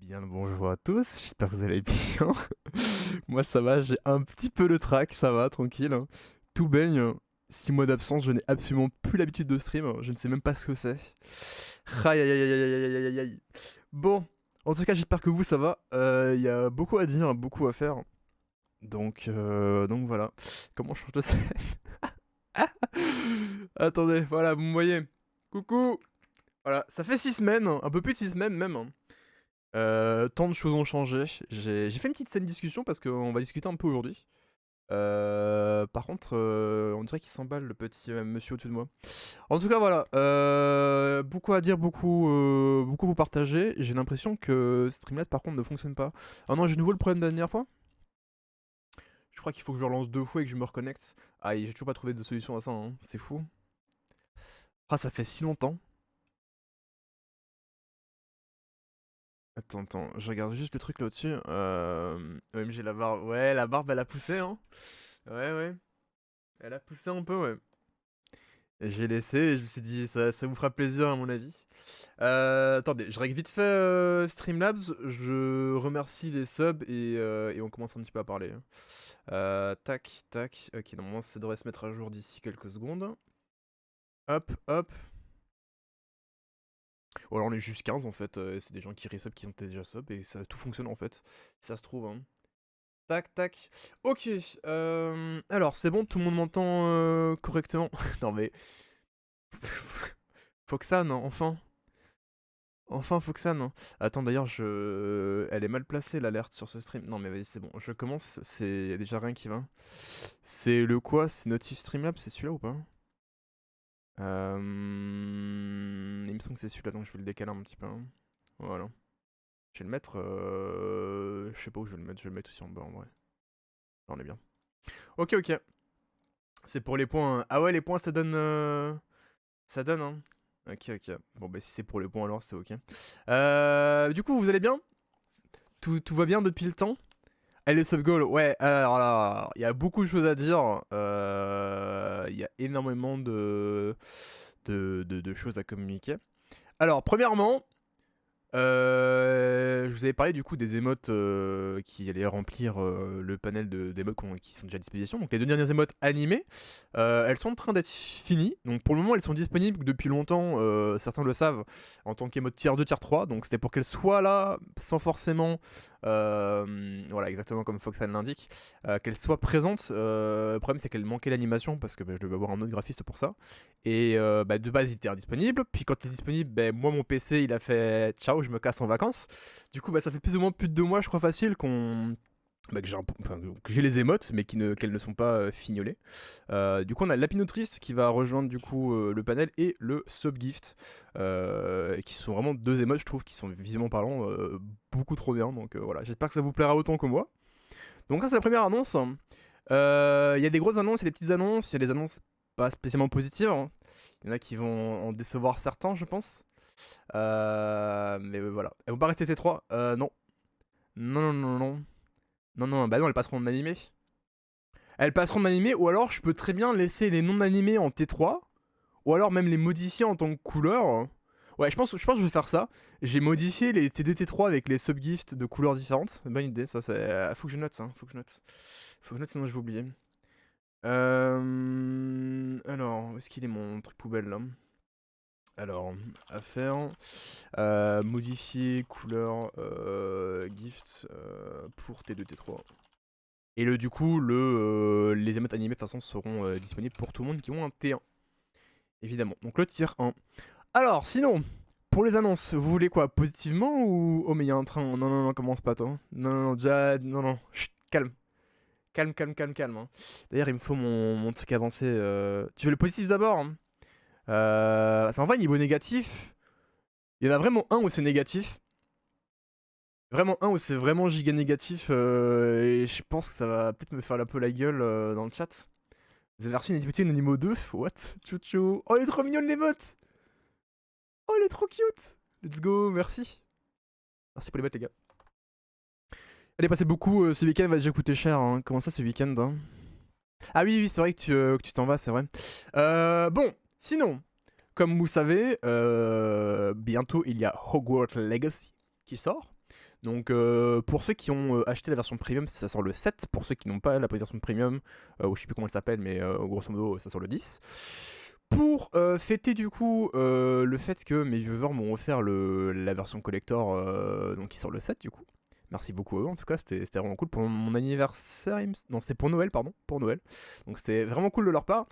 Bien le bonjour à tous, j'espère que vous allez bien. Moi ça va, j'ai un petit peu le trac, ça va, tranquille, hein. Tout baigne, 6 mois d'absence, je n'ai absolument plus l'habitude de stream, je ne sais même pas ce que c'est. Aïe aïe aïe aïe aïe aïe aïe aïe aïe. Bon, en tout cas j'espère que vous ça va, il y a beaucoup à dire, beaucoup à faire. Donc voilà, comment je change de scène? Attendez, voilà, vous me voyez. Coucou. Voilà, ça fait 6 semaines, un peu plus de 6 semaines même, hein. Tant de choses ont changé. J'ai fait une petite scène discussion parce qu'on va discuter un peu aujourd'hui. Par contre, on dirait qu'il s'emballe le petit monsieur au-dessus de moi. En tout cas, voilà. Beaucoup à dire, beaucoup vous partager. J'ai l'impression que Streamlabs par contre ne fonctionne pas. Ah non, j'ai de nouveau le problème de la dernière fois. Je crois qu'il faut que je le relance 2 fois et que je me reconnecte. Ah, j'ai toujours pas trouvé de solution à ça, hein. C'est fou. Ah, ça fait si longtemps. Attends, je regarde juste le truc là au-dessus. OMG, la barbe. Ouais, la barbe, elle a poussé, hein. Ouais. Elle a poussé un peu, ouais. Et j'ai laissé et je me suis dit, ça vous fera plaisir à mon avis. Attendez, je règle vite fait Streamlabs. Je remercie les subs et on commence un petit peu à parler. Tac. Ok, normalement ça devrait se mettre à jour d'ici quelques secondes. Hop. Ou alors on est juste 15 en fait. C'est des gens qui resub qui ont déjà sub et ça tout fonctionne en fait. Si ça se trouve, hein. Tac. Ok. Alors, c'est bon, tout le monde m'entend correctement. Non mais... Foxan, enfin. Enfin, Foxan. Attends, d'ailleurs, elle est mal placée, l'alerte sur ce stream. Non mais vas-y, c'est bon. Je commence, c'est... Y a déjà rien qui va. C'est le quoi? C'est Notif Streamlabs, c'est celui-là ou pas? Il me semble que c'est celui-là, donc je vais le décaler un petit peu, hein. Voilà. Je vais le mettre... Je sais pas où je vais le mettre. Je vais le mettre ici en bas, en vrai. Là, on est bien. Ok. C'est pour les points. Ah ouais, les points, ça donne... Ça donne, hein. Ok. Bon, bah si c'est pour les points, alors c'est ok. Du coup, vous allez bien? Tout va bien depuis le temps? Allez, sub goal, ouais, alors là, il y a beaucoup de choses à dire. Il y a énormément de choses à communiquer. Alors, premièrement, je vous avais parlé du coup des émotes qui allaient remplir le panel d'émotes qui sont déjà à disposition. Donc les 2 dernières émotes animées, elles sont en train d'être finies. Donc pour le moment elles sont disponibles depuis longtemps, certains le savent, en tant qu'émote tier 2, tier 3. Donc c'était pour qu'elles soient là sans forcément, voilà exactement comme Foxan l'indique, qu'elles soient présentes. Le problème c'est qu'elle manquait l'animation parce que je devais avoir un autre graphiste pour ça. Et de base il était indisponible, puis quand il est disponible, moi mon PC il a fait ciao, je me casse en vacances. Du coup ça fait plus ou moins plus de 2 mois je crois facile que j'ai les émotes mais qu'elles ne sont pas fignolées. Du coup on a l'apinotriste qui va rejoindre du coup le panel et le subgift, qui sont vraiment 2 émotes je trouve qui sont visuellement parlant beaucoup trop bien. Donc voilà, j'espère que ça vous plaira autant que moi. Donc ça c'est la première annonce. Il y a des grosses annonces et des petites annonces. Il y a des annonces pas spécialement positives, hein. Il y en a qui vont en décevoir certains, je pense. Mais voilà. Elles vont pas rester T3. Non. Non, bah non, elles passeront en animé. Elles passeront en animé, ou alors je peux très bien laisser les non animés en T3, ou alors même les modifier en tant que couleur. Ouais, je pense que je vais faire ça. J'ai modifié les T2, T3 avec les subgifts de couleurs différentes. Bonne idée, ça c'est... Faut que je note ça, faut que je note sinon je vais oublier. Alors, où est-ce qu'il est mon truc poubelle là? Alors, à faire, modifier couleur gift pour T2, T3. Et du coup, les émotes animées de toute façon seront disponibles pour tout le monde qui ont un T1. Évidemment. Donc le tier 1. Alors, sinon, pour les annonces, vous voulez quoi? Positivement ou... Oh mais il y a un train. Non, commence pas toi. Non, déjà... Non. Chut, calme. Calme, hein. D'ailleurs, il me faut mon truc avancé. Tu veux le positif d'abord, hein? En vrai, niveau négatif, il y en a vraiment un où c'est négatif. Vraiment un où c'est vraiment giga négatif. Et je pense que ça va peut-être me faire un peu la gueule dans le chat. Vous avez reçu une activité Animo 2? What? Chouchou. Oh, elle est trop mignonne l'émote! Oh, elle est trop cute! Let's go, merci. Merci pour les bêtes, les gars. Elle est passée beaucoup. Ce week-end va déjà coûter cher, hein. Comment ça, ce week-end, hein? Ah oui, c'est vrai que tu t'en vas, c'est vrai. Bon, sinon, comme vous savez, bientôt il y a Hogwarts Legacy qui sort. Donc pour ceux qui ont acheté la version premium, ça sort le 7. Pour ceux qui n'ont pas la version premium, ou je sais plus comment elle s'appelle, mais grosso modo ça sort le 10. Pour fêter du coup le fait que mes viewers m'ont offert la version collector donc qui sort le 7 du coup. Merci beaucoup à eux en tout cas, c'était vraiment cool pour mon anniversaire. Non, c'était pour Noël, pardon, pour Noël. Donc c'était vraiment cool de leur part.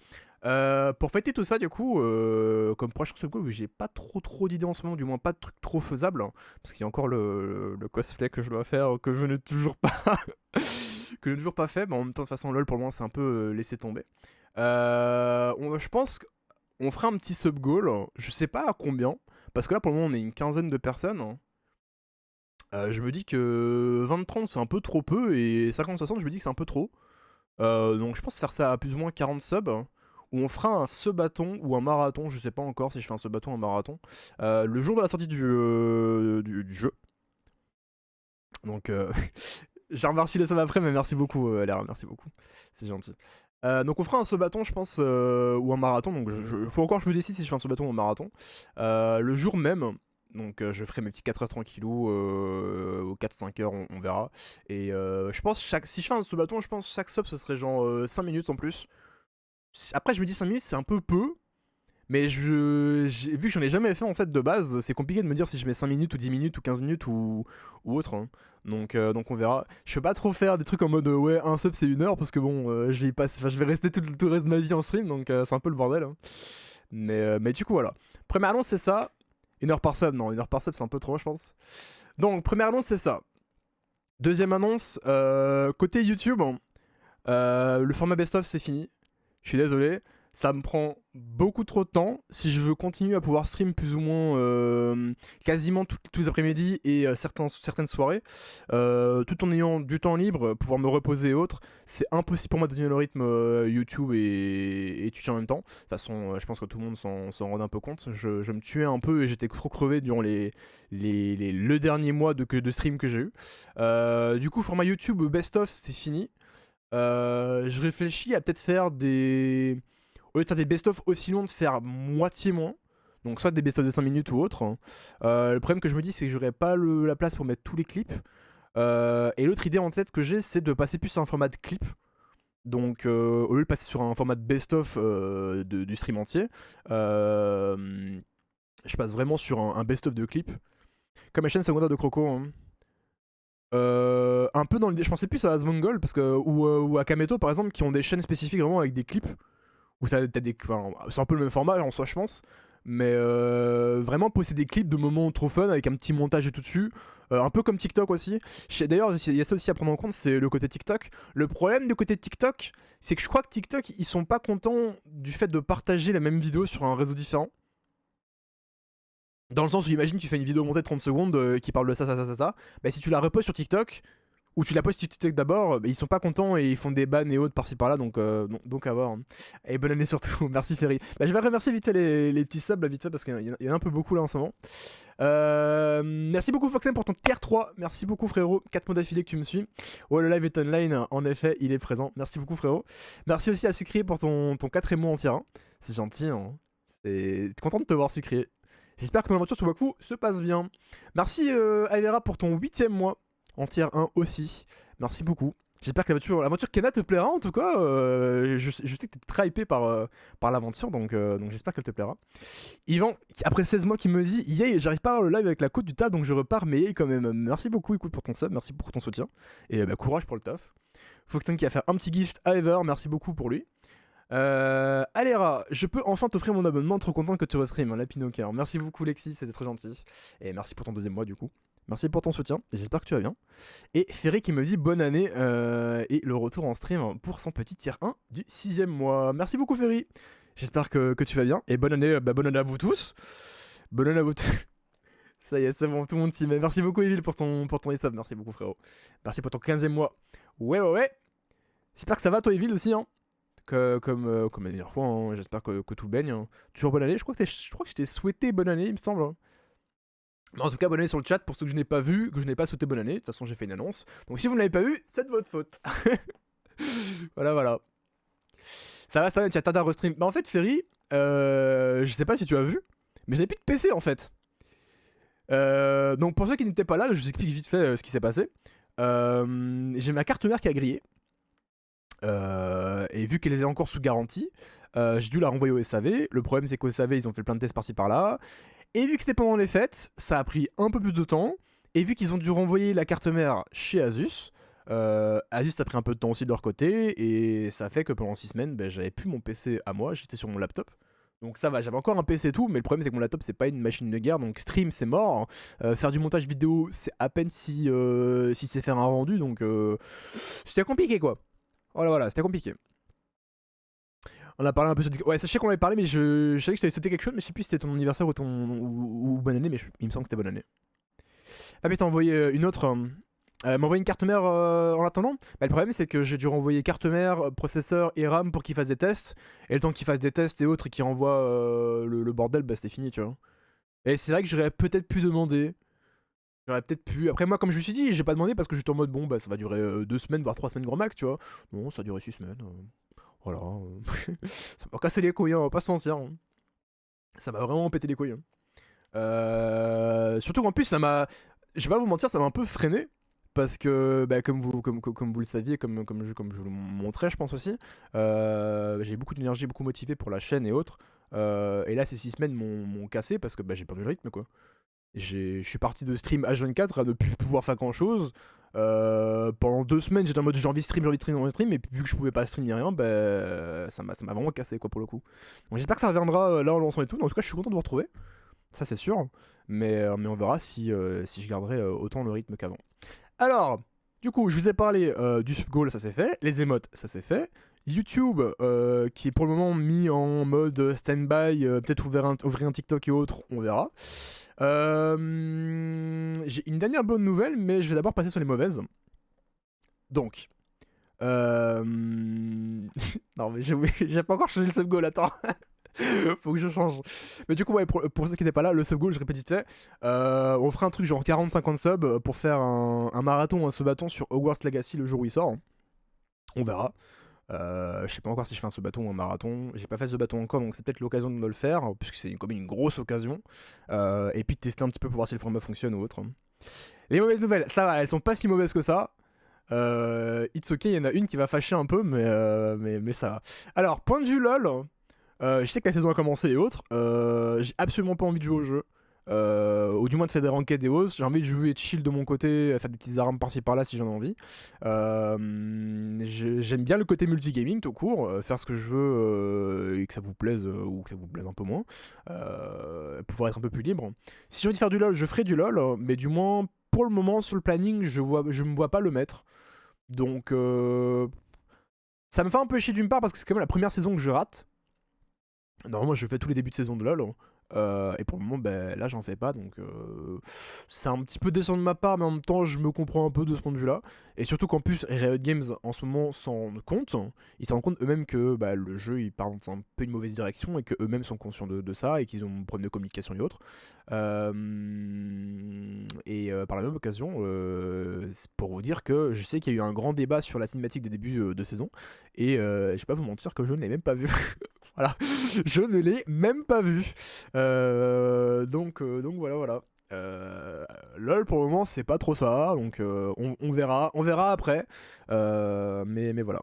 Pour fêter tout ça du coup, comme prochain subgoal, j'ai pas trop d'idées en ce moment, du moins pas de trucs trop faisables, hein, parce qu'il y a encore le cosplay que je dois faire, que je n'ai toujours pas que je n'ai toujours pas fait, mais en même temps de toute façon LOL pour le moment c'est un peu laissé tomber. Je pense qu'on fera un petit sub-goal, je sais pas à combien, parce que là pour le moment on est une quinzaine de personnes. Je me dis que 20-30 c'est un peu trop peu, et 50-60 je me dis que c'est un peu trop. Donc je pense faire ça à plus ou moins 40 subs, où on fera un subathon ou un marathon, je sais pas encore si je fais un subathon ou un marathon, le jour de la sortie du jeu. Donc j'ai remercié les subs après, mais merci beaucoup Léra, merci beaucoup, c'est gentil. Donc on fera un subathon je pense, ou un marathon, donc faut encore que je me décide si je fais un subathon ou un marathon. Le jour même, donc je ferai mes petits 4 heures tranquillou, ou 4-5 heures, on verra. Et je pense si je fais un subathon, je pense chaque sub ce serait genre 5 minutes en plus. Après je me dis 5 minutes c'est un peu peu, mais vu que j'en ai jamais fait en fait de base, c'est compliqué de me dire si je mets 5 minutes ou 10 minutes ou 15 minutes ou autre, hein. Donc on verra. Je vais pas trop faire des trucs en mode ouais un sub c'est 1 heure, parce que bon je vais rester tout le reste de ma vie en stream, donc c'est un peu le bordel, hein. Mais du coup voilà. Première annonce c'est ça. 1 heure par sub, non 1 heure par sub c'est un peu trop je pense. Donc première annonce c'est ça. Deuxième annonce, côté YouTube, le format best-of c'est fini. Je suis désolé, ça me prend beaucoup trop de temps. Si je veux continuer à pouvoir stream plus ou moins quasiment tous les après-midi et certaines soirées, tout en ayant du temps libre, pouvoir me reposer et autres, c'est impossible pour moi de tenir le rythme YouTube et Twitch en même temps. De toute façon, je pense que tout le monde s'en rend un peu compte. Je me tuais un peu et j'étais trop crevé durant le dernier mois de stream que j'ai eu. Du coup, format YouTube best-of, c'est fini. Je réfléchis à peut-être faire au lieu de faire des best-of aussi longs, de faire moitié moins. Donc soit des best-of de 5 minutes ou autre. Le problème que je me dis c'est que j'aurais pas la place pour mettre tous les clips. Et l'autre idée en tête que j'ai c'est de passer plus sur un format de clip. Donc au lieu de passer sur un format de best-of du stream entier, je passe vraiment sur un best-of de clips. Comme la chaîne secondaire de Croco, hein. Un peu dans l'idée, je pensais plus à Asmongold ou à Kameto par exemple, qui ont des chaînes spécifiques vraiment avec des clips où t'as des, enfin, c'est un peu le même format en soi je pense, mais vraiment posséder des clips de moments trop fun avec un petit montage et tout dessus, un peu comme TikTok aussi. D'ailleurs il y a ça aussi à prendre en compte, c'est le côté TikTok. Le problème du côté TikTok, c'est que je crois que TikTok ils sont pas contents du fait de partager la même vidéo sur un réseau différent. Dans le sens où imagine tu fais une vidéo montée de 30 secondes qui parle de ça, bah si tu la repostes sur TikTok, ou tu la postes sur TikTok d'abord, bah ils sont pas contents et ils font des bans et autres par-ci par-là, donc à voir. Hein. Et bonne année surtout, merci Ferry. Bah je vais remercier vite fait les petits subs là vite fait parce qu'il y en a un peu beaucoup là en ce moment. Merci beaucoup Foxem pour ton tier 3, merci beaucoup frérot, 4 mois d'affilée que tu me suis. Oh le live est online, en effet il est présent, merci beaucoup frérot. Merci aussi à Sucrier pour ton 4 mois en tier 1, c'est gentil, hein. C'est content de te voir Sucrier. J'espère que ton aventure Tubaku se passe bien. Merci Avera pour ton 8ème mois en tier 1 aussi. Merci beaucoup. J'espère que l'aventure Kena te plaira en tout cas. Je sais que t'es très hypé par l'aventure, donc j'espère qu'elle te plaira. Yvan, après 16 mois, qui me dit yay, j'arrive pas à le live avec la côte du tas, donc je repars, mais yay quand même. Merci beaucoup, écoute, pour ton sub, merci pour ton soutien. Et bah, courage pour le taf. Foxen qui a fait un petit gift à Ever, merci beaucoup pour lui. Alera, je peux enfin t'offrir mon abonnement, trop content que tu restream, la Pinocchio. Merci beaucoup Lexi, c'était très gentil. Et merci pour ton 2ème mois du coup. Merci pour ton soutien, et j'espère que tu vas bien. Et Ferry qui me dit bonne année et le retour en stream pour son petit tier 1 du 6ème mois. Merci beaucoup Ferry, j'espère que tu vas bien. Et bonne année à vous tous. Bonne année à vous tous. Ça y est, c'est bon, tout le monde s'y met. Merci beaucoup Evil pour ton sub, merci beaucoup frérot. Merci pour ton 15ème mois. Ouais. J'espère que ça va toi Evil aussi, hein. Comme la dernière fois, hein. J'espère que tout baigne. Hein. Toujours bonne année, je crois que je t'ai souhaité bonne année, il me semble. Hein. Mais en tout cas, bonne année sur le chat pour ceux que je n'ai pas vu, que je n'ai pas souhaité bonne année. De toute façon, j'ai fait une annonce. Donc si vous ne l'avez pas vu, c'est de votre faute. Voilà. Ça va, tu as tardé à restream. Bah en fait, Ferry, je sais pas si tu as vu, mais je n'avais plus de PC en fait. Donc pour ceux qui n'étaient pas là, je vous explique vite fait ce qui s'est passé. J'ai ma carte mère qui a grillé. Et vu qu'elle était encore sous garantie, j'ai dû la renvoyer au SAV. Le problème, c'est qu'au SAV, ils ont fait plein de tests par-ci par-là. Et vu que c'était pendant les fêtes, ça a pris un peu plus de temps. Et vu qu'ils ont dû renvoyer la carte mère chez Asus, Asus a pris un peu de temps aussi de leur côté. Et ça fait que pendant 6 semaines, j'avais plus mon PC à moi, j'étais sur mon laptop. Donc ça va, j'avais encore un PC et tout, mais le problème c'est que mon laptop c'est pas une machine de guerre, donc stream c'est mort. Faire du montage vidéo c'est à peine si c'est faire un rendu, donc c'était compliqué quoi. Voilà, c'était compliqué. On a parlé un peu sur Discord. Ouais, sachez qu'on avait parlé, mais je savais que je t'avais sauté quelque chose, mais je sais plus si c'était ton anniversaire ou bonne année, mais il me semble que c'était bonne année. Ah, mais t'as envoyé une autre. M'a envoyé une carte mère en attendant. Bah, le problème, c'est que j'ai dû renvoyer carte mère, processeur et RAM pour qu'il fasse des tests. Et le temps qu'il fasse des tests et autres et qu'il renvoie le bordel, bah c'était fini, tu vois. Et c'est vrai que j'aurais peut-être pu demander. J'aurais peut-être pu. Après, moi, comme je me suis dit, j'ai pas demandé parce que j'étais en mode bon, bah ça va durer 2 semaines, voire 3 semaines grand max, tu vois. Non, ça a duré 6 semaines. Voilà. Ça m'a cassé les couilles, hein, on va pas se mentir. Hein. Ça m'a vraiment pété les couilles. Hein. Surtout qu'en plus, ça m'a. Je vais pas vous mentir, ça m'a un peu freiné. Parce que, bah, comme vous le saviez, comme je vous le montrais, je pense aussi, j'ai beaucoup d'énergie, beaucoup motivé pour la chaîne et autres. Et là, ces 6 semaines m'ont cassé parce que bah, j'ai perdu le rythme, quoi. Je suis parti de stream H24 à ne plus pouvoir faire grand chose. Pendant 2 semaines, j'étais en mode j'ai envie de stream, et puis vu que je pouvais pas stream ni rien, bah, ça m'a vraiment cassé quoi pour le coup. Donc j'espère que ça reviendra là en lançant et tout. En tout cas, je suis content de vous retrouver, ça c'est sûr. Mais on verra si je garderai autant le rythme qu'avant. Alors, du coup, je vous ai parlé du sub goal, ça c'est fait. Les émotes, ça c'est fait. YouTube, qui est pour le moment mis en mode stand-by, peut-être ouvrir un TikTok et autres, on verra. J'ai une dernière bonne nouvelle, mais je vais d'abord passer sur les mauvaises. Donc, non mais j'ai pas encore changé le sub goal, attends. Faut que je change. Mais du coup, ouais, pour ceux qui n'étaient pas là, le sub goal, je répète vite fait. On fera un truc genre 40-50 subs pour faire un marathon ou un sub-bâton sur Hogwarts Legacy le jour où il sort. On verra. Je sais pas encore si je fais un sub-bâton ou un marathon. J'ai pas fait ce bâton encore, donc c'est peut-être l'occasion de le faire, puisque c'est comme une grosse occasion. Et puis de tester un petit peu pour voir si le format fonctionne ou autre. Les mauvaises nouvelles, ça va, elles sont pas si mauvaises que ça. It's ok, il y en a une qui va fâcher un peu, mais ça va. Alors, point de vue LOL, je sais que la saison a commencé et autres. J'ai absolument pas envie de jouer au jeu. Ou du moins de faire des ranked et autres. J'ai envie de jouer de chill de mon côté, faire des petites armes par-ci par-là si j'en ai envie. J'aime bien le côté multigaming tout court, faire ce que je veux et que ça vous plaise ou que ça vous plaise un peu moins. Pouvoir être un peu plus libre. Si j'ai envie de faire du LoL, je ferai du LoL, mais du moins pour le moment sur le planning, je me vois pas le mettre. Donc ça me fait un peu chier d'une part parce que c'est quand même la première saison que je rate. Normalement, je fais tous les débuts de saison de LoL. Et pour le moment, là, j'en fais pas. Donc, c'est un petit peu décevant de ma part, mais en même temps, je me comprends un peu de ce point de vue-là. Et surtout qu'en plus, Riot Games, en ce moment, s'en rendent compte. Ils s'en rendent compte eux-mêmes que le jeu, il part dans un peu une mauvaise direction et qu'eux-mêmes sont conscients de ça et qu'ils ont un problème de communication et autres. Par la même occasion, c'est pour vous dire que je sais qu'il y a eu un grand débat sur la cinématique des débuts de saison. Et je vais pas vous mentir que je ne l'ai même pas vu. Voilà, je ne l'ai même pas vu. Donc voilà. LOL pour le moment c'est pas trop ça, donc on verra après. Mais voilà.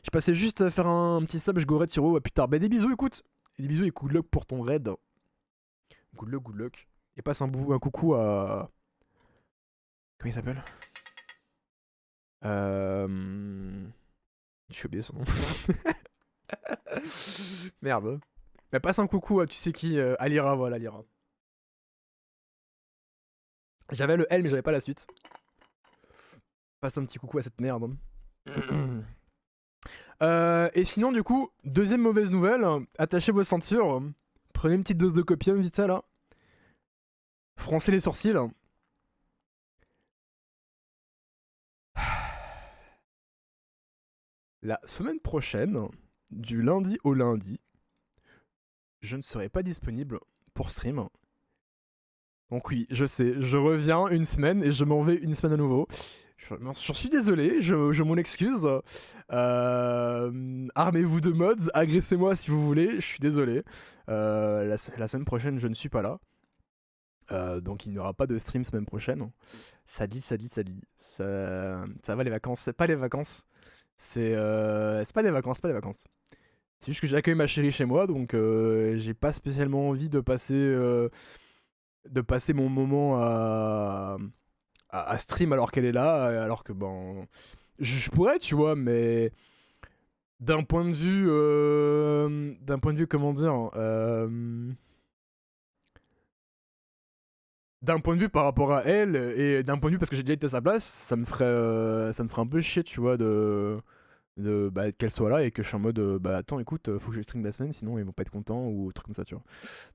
Je passais juste faire un petit sub, je go raid sur eux, plus tard. Bah des bisous, écoute. Des bisous et good luck pour ton raid. Good luck. Et passe un coucou à... Comment il s'appelle J'ai oublié son nom. Merde. Mais passe un coucou à tu sais qui, Alira, voilà, Alira. J'avais le L mais j'avais pas la suite. Passe un petit coucou à cette merde. Et sinon du coup, deuxième mauvaise nouvelle, attachez vos ceintures, prenez une petite dose de copium vite fait là. Froncez les sourcils. La semaine prochaine, du lundi au lundi, je ne serai pas disponible pour stream. Donc oui, je sais, je reviens une semaine et je m'en vais une semaine à nouveau. Je suis désolé, je m'en excuse. Armez-vous de mods, agressez-moi si vous voulez, je suis désolé. La semaine prochaine, je ne suis pas là. Donc il n'y aura pas de stream semaine prochaine. Ça dit. Ça va les vacances. C'est pas les vacances. C'est pas des vacances, pas des vacances. C'est juste que j'ai accueilli ma chérie chez moi, donc j'ai pas spécialement envie de passer mon moment à stream alors qu'elle est là, alors que bon, je pourrais, tu vois, mais d'un point de vue, comment dire, d'un point de vue par rapport à elle et d'un point de vue parce que j'ai déjà été à sa place, ça me ferait un peu chier, tu vois, de bah, qu'elle soit là et que je suis en mode bah attends écoute faut que je stream la semaine sinon ils vont pas être contents ou truc comme ça tu vois.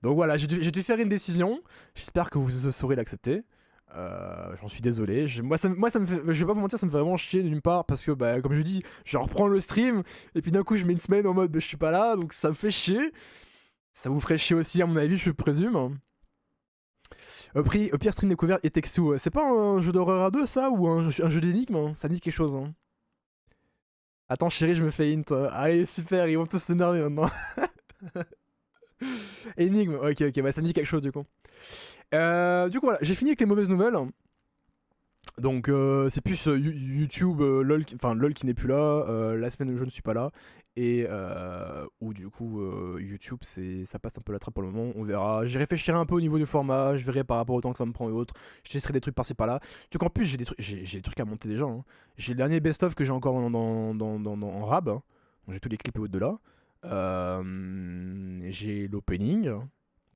Donc voilà j'ai dû faire une décision, j'espère que vous saurez l'accepter. J'en suis désolé. Moi, ça me fait, je vais pas vous mentir, ça me fait vraiment chier d'une part parce que, bah, comme je dis, je reprends le stream et puis d'un coup, je mets une semaine en mode, bah, je suis pas là, donc ça me fait chier. Ça vous ferait chier aussi, à mon avis, je présume. Au pire, stream découvert et Textu. C'est pas un jeu d'horreur à deux, ça, ou un jeu d'énigmes hein. Ça dit quelque chose. Hein. Attends, chérie, je me fais hint. Allez, super, ils vont tous s'énerver maintenant. Énigme, ok, bah ça me dit quelque chose du coup. Du coup, voilà, j'ai fini avec les mauvaises nouvelles. Donc c'est plus YouTube, LOL, enfin LOL qui n'est plus là, la semaine où je ne suis pas là, et où du coup YouTube ça passe un peu la trappe pour le moment, on verra. J'y réfléchirai un peu au niveau du format, je verrai par rapport au temps que ça me prend et autres, je testerai des trucs par-ci par-là. Du coup en plus j'ai des trucs à monter déjà, hein. J'ai le dernier best-of que j'ai encore en rab, hein. Donc, j'ai tous les clips et autres de là. J'ai l'opening,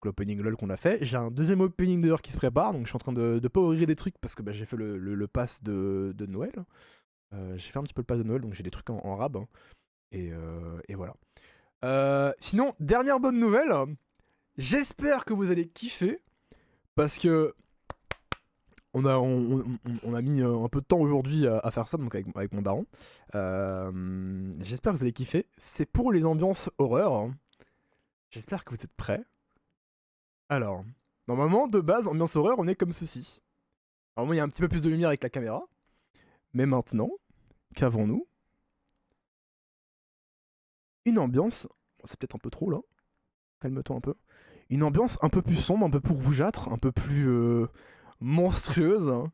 l'opening LOL qu'on a fait. J'ai un deuxième opening d'ailleurs qui se prépare, donc je suis en train de powerer des trucs parce que bah, j'ai fait le pass de Noël. J'ai fait un petit peu le pass de Noël, donc j'ai des trucs en rab. Hein. Et voilà. Sinon, dernière bonne nouvelle. J'espère que vous allez kiffer parce que on a mis un peu de temps aujourd'hui à faire ça, donc avec mon daron. J'espère que vous allez kiffer. C'est pour les ambiances horreur. J'espère que vous êtes prêts. Alors, normalement, de base, ambiance horreur, on est comme ceci. Alors, il y a un petit peu plus de lumière avec la caméra. Mais maintenant, qu'avons-nous? Une ambiance. Bon, c'est peut-être un peu trop là. Calme-toi un peu. Une ambiance un peu plus sombre, un peu plus rougeâtre, un peu plus monstrueuse. Hein,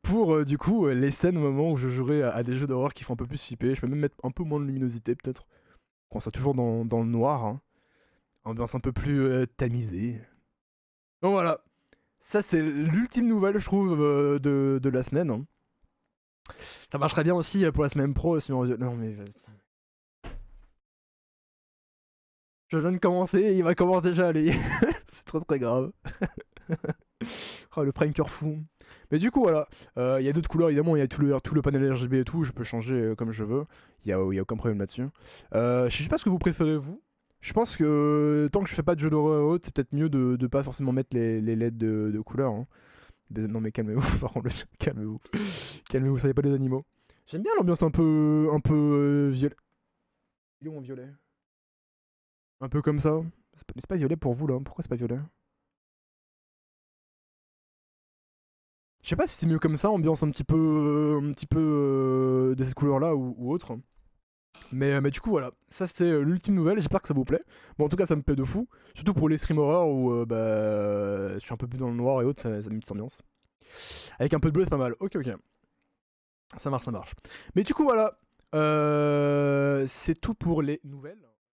pour du coup les scènes au moment où je jouerai à des jeux d'horreur qui font un peu plus flipper. Je peux même mettre un peu moins de luminosité peut-être. Qu'on soit toujours dans le noir. Hein. Ambiance un peu plus tamisée. Donc voilà. Ça, c'est l'ultime nouvelle, je trouve, de la semaine. Hein. Ça marcherait bien aussi pour la semaine pro. Si on... Non, mais. Je viens de commencer et il va commencer déjà à aller. C'est trop très grave. Oh, le pranker fou. Mais du coup, voilà. Il y a d'autres couleurs, évidemment. Il y a tout le panel RGB et tout. Je peux changer comme je veux. Il y a aucun problème là-dessus. Je sais pas ce que vous préférez, vous. Je pense que tant que je fais pas de jeu d'horreur haute, c'est peut-être mieux de pas forcément mettre les LED de couleur. Hein. Non, mais calmez-vous. Par contre, calmez-vous. Calmez-vous, ça n'est pas des animaux. J'aime bien l'ambiance un peu violet. Il est où en violet? Un peu comme ça. C'est pas violet pour vous là. Pourquoi c'est pas violet? Je sais pas si c'est mieux comme ça, ambiance un petit peu de cette couleur là ou autre. Mais du coup voilà, ça c'était l'ultime nouvelle, j'espère que ça vous plaît. Bon en tout cas ça me plaît de fou, surtout pour les stream horror où bah, je suis un peu plus dans le noir et autres, ça met une petite ambiance. Avec un peu de bleu c'est pas mal, ok. Ça marche. Mais du coup voilà, c'est tout pour les nouvelles.